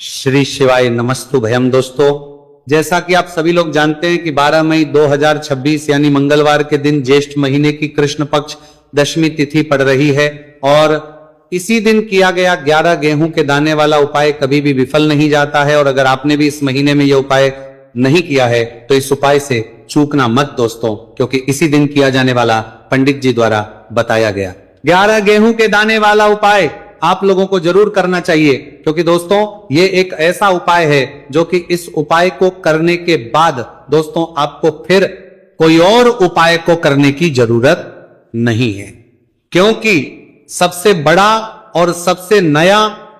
श्री शिवाय नमस्तु भयम। दोस्तों, जैसा कि आप सभी लोग जानते हैं कि 12 मई 2026 यानी मंगलवार के दिन ज्येष्ठ महीने की कृष्ण पक्ष दशमी तिथि पड़ रही है और इसी दिन किया गया 11 गेहूं के दाने वाला उपाय कभी भी विफल नहीं जाता है। और अगर आपने भी इस महीने में यह उपाय नहीं किया है तो इस उपाय से चूकना मत दोस्तों, क्योंकि इसी दिन किया जाने वाला पंडित जी द्वारा बताया गया 11 गेहूं के दाने वाला उपाय आप लोगों को जरूर करना चाहिए, क्योंकि दोस्तों ये एक ऐसा उपाय है जो कि इस उपाय को करने के बाद दोस्तों आपको फिर कोई और उपाय को करने की जरूरत नहीं है, क्योंकि सबसे बड़ा और सबसे नया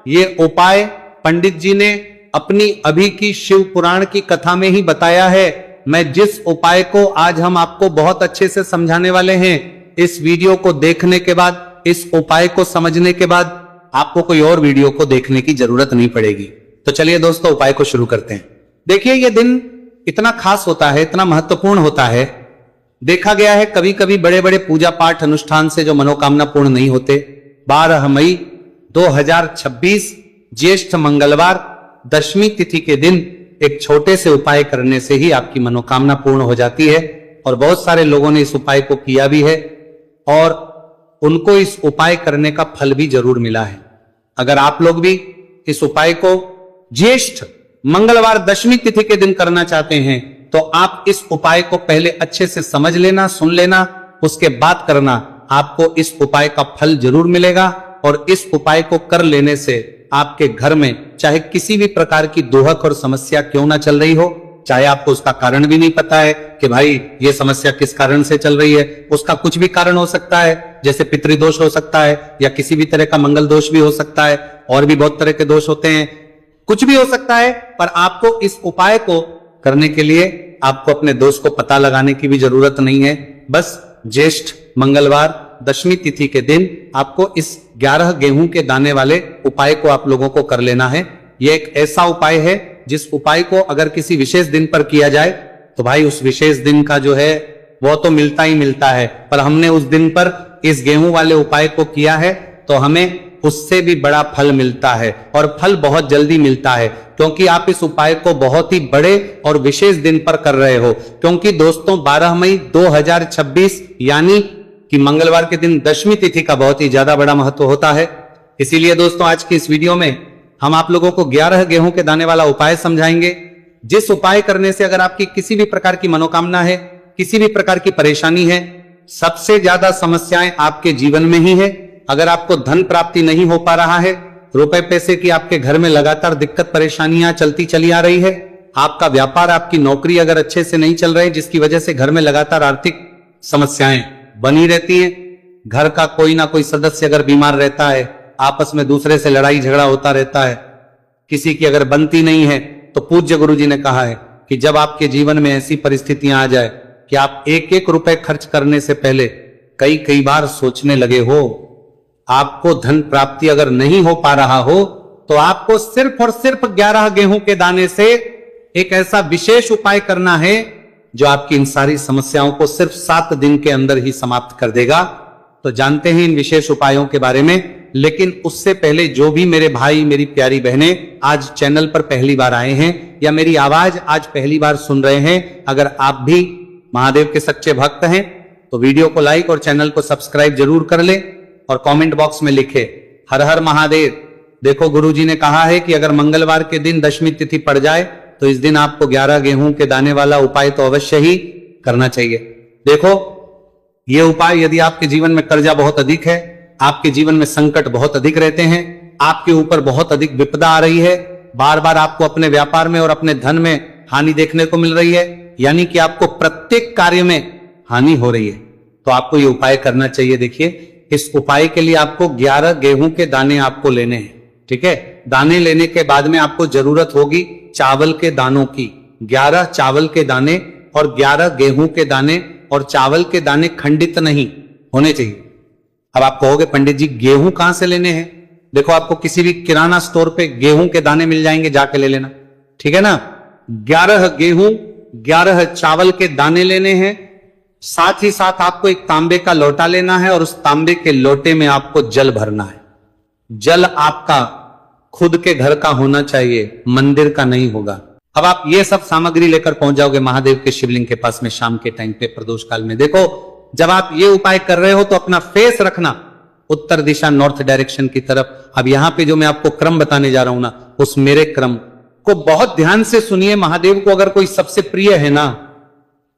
ये उपाय पंडित जी ने अपनी अभी की शिव पुराण की कथा में ही बताया है। मैं जिस उपाय को आज हम आपको बहुत अच्छे से समझाने वाले हैं, इस वीडियो को देखने के बाद, इस उपाय को समझने के बाद आपको कोई और वीडियो को देखने की जरूरत नहीं पड़ेगी। तो चलिए दोस्तों उपाय को शुरू करते हैं। देखिए ये दिन इतना खास होता है, इतना महत्वपूर्ण होता है। देखा गया है कभी कभी बड़े बड़े पूजा पाठ अनुष्ठान से जो मनोकामना पूर्ण नहीं होते। 12 मई 2026 ज्येष्ठ मंगलवार दशमी तिथि के दिन एक छोटे से उपाय करने से ही आपकी मनोकामना पूर्ण हो जाती है। और बहुत सारे लोगों ने इस उपाय को किया भी है और उनको इस उपाय करने का फल भी जरूर मिला है। अगर आप लोग भी इस उपाय को ज्येष्ठ मंगलवार दशमी तिथि के दिन करना चाहते हैं तो आप इस उपाय को पहले अच्छे से समझ लेना, सुन लेना, उसके बाद करना। आपको इस उपाय का फल जरूर मिलेगा और इस उपाय को कर लेने से आपके घर में चाहे किसी भी प्रकार की दोहक और समस्या क्यों ना चल रही हो, चाहे आपको उसका कारण भी नहीं पता है कि भाई ये समस्या किस कारण से चल रही है, उसका कुछ भी कारण हो सकता है, जैसे पितृदोष हो सकता है या किसी भी तरह का मंगल दोष भी हो सकता है, और भी बहुत तरह के दोष होते हैं, कुछ भी हो सकता है। पर आपको इस उपाय को करने के लिए आपको अपने दोष को पता लगाने की भी जरूरत नहीं है। बस ज्येष्ठ मंगलवार दशमी तिथि के दिन आपको इस 11 गेहूं के दाने वाले उपाय को आप लोगों को कर लेना है। यह एक ऐसा उपाय है जिस उपाय को अगर किसी विशेष दिन पर किया जाए तो भाई उस विशेष दिन का जो है वो तो मिलता ही मिलता है, पर हमने उस दिन पर इस गेहूं वाले उपाय को किया है तो हमें उससे भी बड़ा फल मिलता है और फल बहुत जल्दी मिलता है, क्योंकि आप इस उपाय को बहुत ही बड़े और विशेष दिन पर कर रहे हो। क्योंकि दोस्तों 12 मई 2026 यानी कि मंगलवार के दिन दशमी तिथि का बहुत ही ज्यादा बड़ा महत्व होता है। इसीलिए दोस्तों आज की इस वीडियो में हम आप लोगों को 11 गेहूं के दाने वाला उपाय समझाएंगे, जिस उपाय करने से अगर आपकी किसी भी प्रकार की मनोकामना है, किसी भी प्रकार की परेशानी है, सबसे ज्यादा समस्याएं आपके जीवन में ही है। अगर आपको धन प्राप्ति नहीं हो पा रहा है, रुपए पैसे की आपके घर में लगातार दिक्कत परेशानियां चलती चली आ रही है, आपका व्यापार, आपकी नौकरी अगर अच्छे से नहीं चल रही, जिसकी वजह से घर में लगातार आर्थिक समस्याएं बनी रहती हैं, घर का कोई ना कोई सदस्य अगर बीमार रहता है, आपस में दूसरे से लड़ाई झगड़ा होता रहता है, किसी की अगर बनती नहीं है, तो पूज्य गुरु जी ने कहा है कि जब आपके जीवन में ऐसी परिस्थितियां आ जाए कि आप एक एक रुपए खर्च करने से पहले कई बार सोचने लगे हो, आपको धन प्राप्ति अगर नहीं हो पा रहा हो, तो आपको सिर्फ और सिर्फ 11 गेहूं के दाने से एक ऐसा विशेष उपाय करना है जो आपकी इन सारी समस्याओं को सिर्फ 7 दिन के अंदर ही समाप्त कर देगा। तो जानते हैं इन विशेष उपायों के बारे में, लेकिन उससे पहले जो भी मेरे भाई, मेरी प्यारी बहनें आज चैनल पर पहली बार आए हैं या मेरी आवाज आज पहली बार सुन रहे हैं, अगर आप भी महादेव के सच्चे भक्त हैं तो वीडियो को लाइक और चैनल को सब्सक्राइब जरूर कर ले और कमेंट बॉक्स में लिखे हर हर महादेव। देखो गुरुजी ने कहा है कि अगर मंगलवार के दिन दशमी तिथि पड़ जाए तो इस दिन आपको 11 गेहूं के दाने वाला उपाय तो अवश्य ही करना चाहिए। देखो ये उपाय यदि आपके जीवन में कर्जा बहुत अधिक है, आपके जीवन में संकट बहुत अधिक रहते हैं, आपके ऊपर बहुत अधिक विपदा आ रही है, बार बार आपको अपने व्यापार में और अपने धन में हानि देखने को मिल रही है, यानी कि आपको प्रत्येक कार्य में हानि हो रही है, तो आपको ये उपाय करना चाहिए। देखिए इस उपाय के लिए आपको 11 गेहूं के दाने आपको लेने हैं, ठीक है। दाने लेने के बाद में आपको जरूरत होगी चावल के दानों की। 11 चावल के दाने और 11 गेहूं के दाने, और चावल के दाने खंडित नहीं होने चाहिए। अब आप कहोगे पंडित जी गेहूं कहां से लेने हैं? देखो आपको किसी भी किराना स्टोर पे गेहूं के दाने मिल जाएंगे, जाके ले लेना, ठीक है ना। 11 गेहूं 11 चावल के दाने लेने हैं। साथ ही साथ आपको एक तांबे का लोटा लेना है और उस तांबे के लोटे में आपको जल भरना है। जल आपका खुद के घर का होना चाहिए, मंदिर का नहीं होगा। अब आप ये सब सामग्री लेकर पहुंच जाओगे महादेव के शिवलिंग के पास में शाम के टाइम पे प्रदोष काल में। देखो जब आप ये उपाय कर रहे हो तो अपना फेस रखना उत्तर दिशा, नॉर्थ डायरेक्शन की तरफ। अब यहां पे जो मैं आपको क्रम बताने जा रहा हूं ना, उस मेरे क्रम को बहुत ध्यान से सुनिए। महादेव को अगर कोई सबसे प्रिय है ना,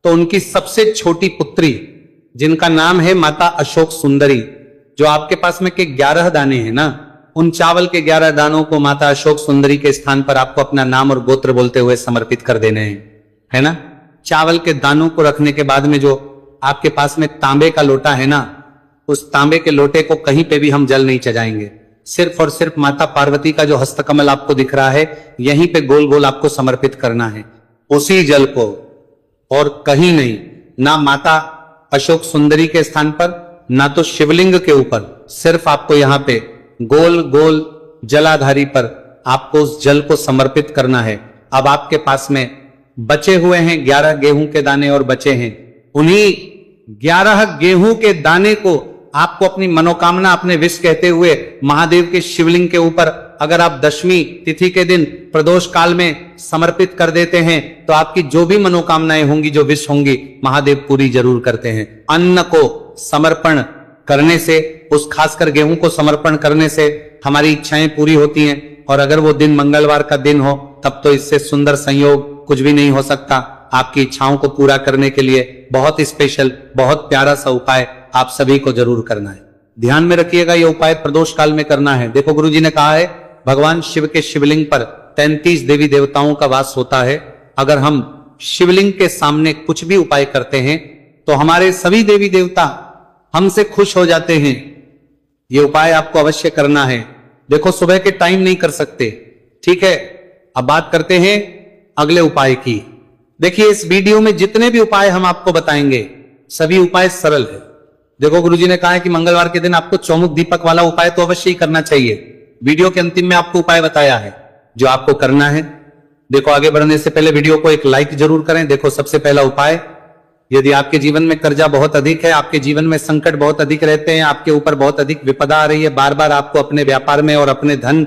तो उनकी सबसे छोटी पुत्री जिनका नाम है माता अशोक सुंदरी, जो आपके पास में के 11 दाने हैं ना, उन चावल के 11 दानों को माता अशोक सुंदरी के स्थान पर आपको अपना नाम और गोत्र बोलते हुए समर्पित कर देने हैं, है ना। चावल के दानों को रखने के बाद में जो आपके पास में तांबे का लोटा है ना, उस तांबे के लोटे को कहीं पे भी हम जल नहीं चढ़ाएंगे। सिर्फ और सिर्फ माता पार्वती का जो हस्तकमल आपको दिख रहा है, यहीं पे गोल गोल आपको समर्पित करना है, उसी जल को, और कहीं नहीं। ना माता अशोक सुंदरी के स्थान पर, ना तो शिवलिंग के ऊपर, सिर्फ आपको यहां पे गोल गोल जलाधारी पर आपको उस जल को समर्पित करना है। अब आपके पास में बचे हुए हैं 11 गेहूं के दाने और बचे हैं, उन्हीं 11 गेहूं के दाने को आपको अपनी मनोकामना, अपने विष कहते हुए महादेव के शिवलिंग के ऊपर अगर आप दशमी तिथि के दिन प्रदोष काल में समर्पित कर देते हैं, तो आपकी जो भी मनोकामनाएं होंगी, जो विष होंगी, महादेव पूरी जरूर करते हैं। अन्न को समर्पण करने से, उस खासकर गेहूं को समर्पण करने से हमारी इच्छाएं पूरी होती हैं। और अगर वो दिन मंगलवार का दिन हो, तब तो इससे सुंदर संयोग कुछ भी नहीं हो सकता। आपकी इच्छाओं को पूरा करने के लिए बहुत स्पेशल, बहुत प्यारा सा उपाय आप सभी को जरूर करना है। ध्यान में रखिएगा, ये उपाय प्रदोष काल में करना है। देखो गुरुजी ने कहा है, भगवान शिव के शिवलिंग पर 33 देवी देवताओं का वास होता है। अगर हम शिवलिंग के सामने कुछ भी उपाय करते हैं, तो हमारे सभी देवी देवता हमसे खुश हो जाते हैं। ये उपाय आपको अवश्य करना है। देखो सुबह के टाइम नहीं कर सकते, ठीक है। अब बात करते हैं अगले उपाय की। देखिए इस वीडियो में जितने भी उपाय हम आपको बताएंगे, सभी उपाय सरल है। देखो गुरुजी ने कहा है कि मंगलवार के दिन आपको चौमुख दीपक वाला उपाय तो अवश्य ही करना चाहिए। वीडियो के अंतिम में आपको उपाय बताया है जो आपको करना है। देखो आगे बढ़ने से पहले वीडियो को एक लाइक जरूर करें। देखो सबसे पहला उपाय, यदि आपके जीवन में कर्जा बहुत अधिक है, आपके जीवन में संकट बहुत अधिक रहते हैं, आपके ऊपर बहुत अधिक विपदा आ रही है, बार बार आपको अपने व्यापार में और अपने धन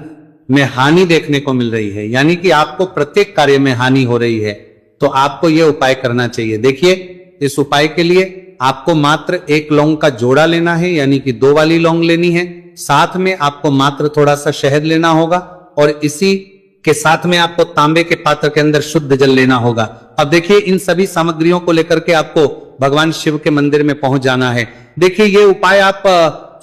में हानि देखने को मिल रही है, यानी कि आपको प्रत्येक कार्य में हानि हो रही है, तो आपको यह उपाय करना चाहिए। देखिए इस उपाय के लिए आपको मात्र 1 लौंग का जोड़ा लेना है, यानी कि 2 वाली लौंग लेनी है। साथ में आपको मात्र थोड़ा सा शहद लेना होगा, और इसी के साथ में आपको तांबे के पात्र के अंदर शुद्ध जल लेना होगा। अब देखिए इन सभी सामग्रियों को लेकर के आपको भगवान शिव के मंदिर में पहुंच जाना है। देखिए ये उपाय आप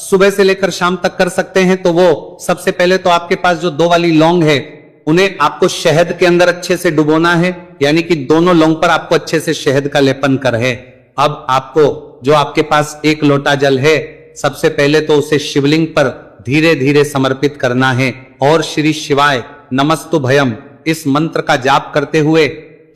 सुबह से लेकर शाम तक कर सकते हैं। तो वो सबसे पहले तो आपके पास जो 2 वाली लौंग है, उन्हें आपको शहद के अंदर अच्छे से डुबोना है, यानी कि दोनों लौंग पर आपको अच्छे से शहद का लेपन कर है। अब आपको जो आपके पास 1 लोटा जल है, सबसे पहले तो उसे शिवलिंग पर धीरे धीरे समर्पित करना है, और श्री शिवाय नमस्तु भयम इस मंत्र का जाप करते हुए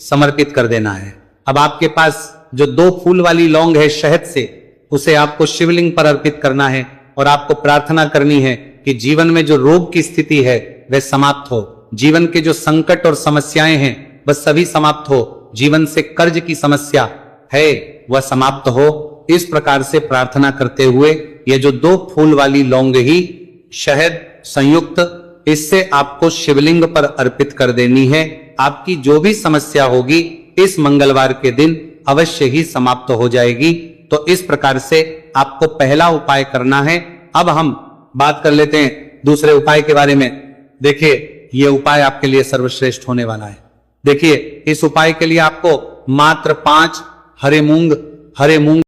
समर्पित कर देना है। अब आपके पास जो 2 फूल वाली लौंग है शहद से, उसे आपको शिवलिंग पर अर्पित करना है, और आपको प्रार्थना करनी है कि जीवन में जो रोग की स्थिति है वह समाप्त हो, जीवन के जो संकट और समस्याएं हैं वह सभी समाप्त हो, जीवन से कर्ज की समस्या है वह समाप्त हो। इस प्रकार से प्रार्थना करते हुए ये जो 2 फूल वाली लौंग ही शहद संयुक्त, इससे आपको शिवलिंग पर अर्पित कर देनी है। आपकी जो भी समस्या होगी इस मंगलवार के दिन अवश्य ही समाप्त हो जाएगी। तो इस प्रकार से आपको पहला उपाय करना है। अब हम बात कर लेते हैं दूसरे उपाय के बारे में। देखिए ये उपाय आपके लिए सर्वश्रेष्ठ होने वाला है। देखिए इस उपाय के लिए आपको मात्र 5 हरे मूंग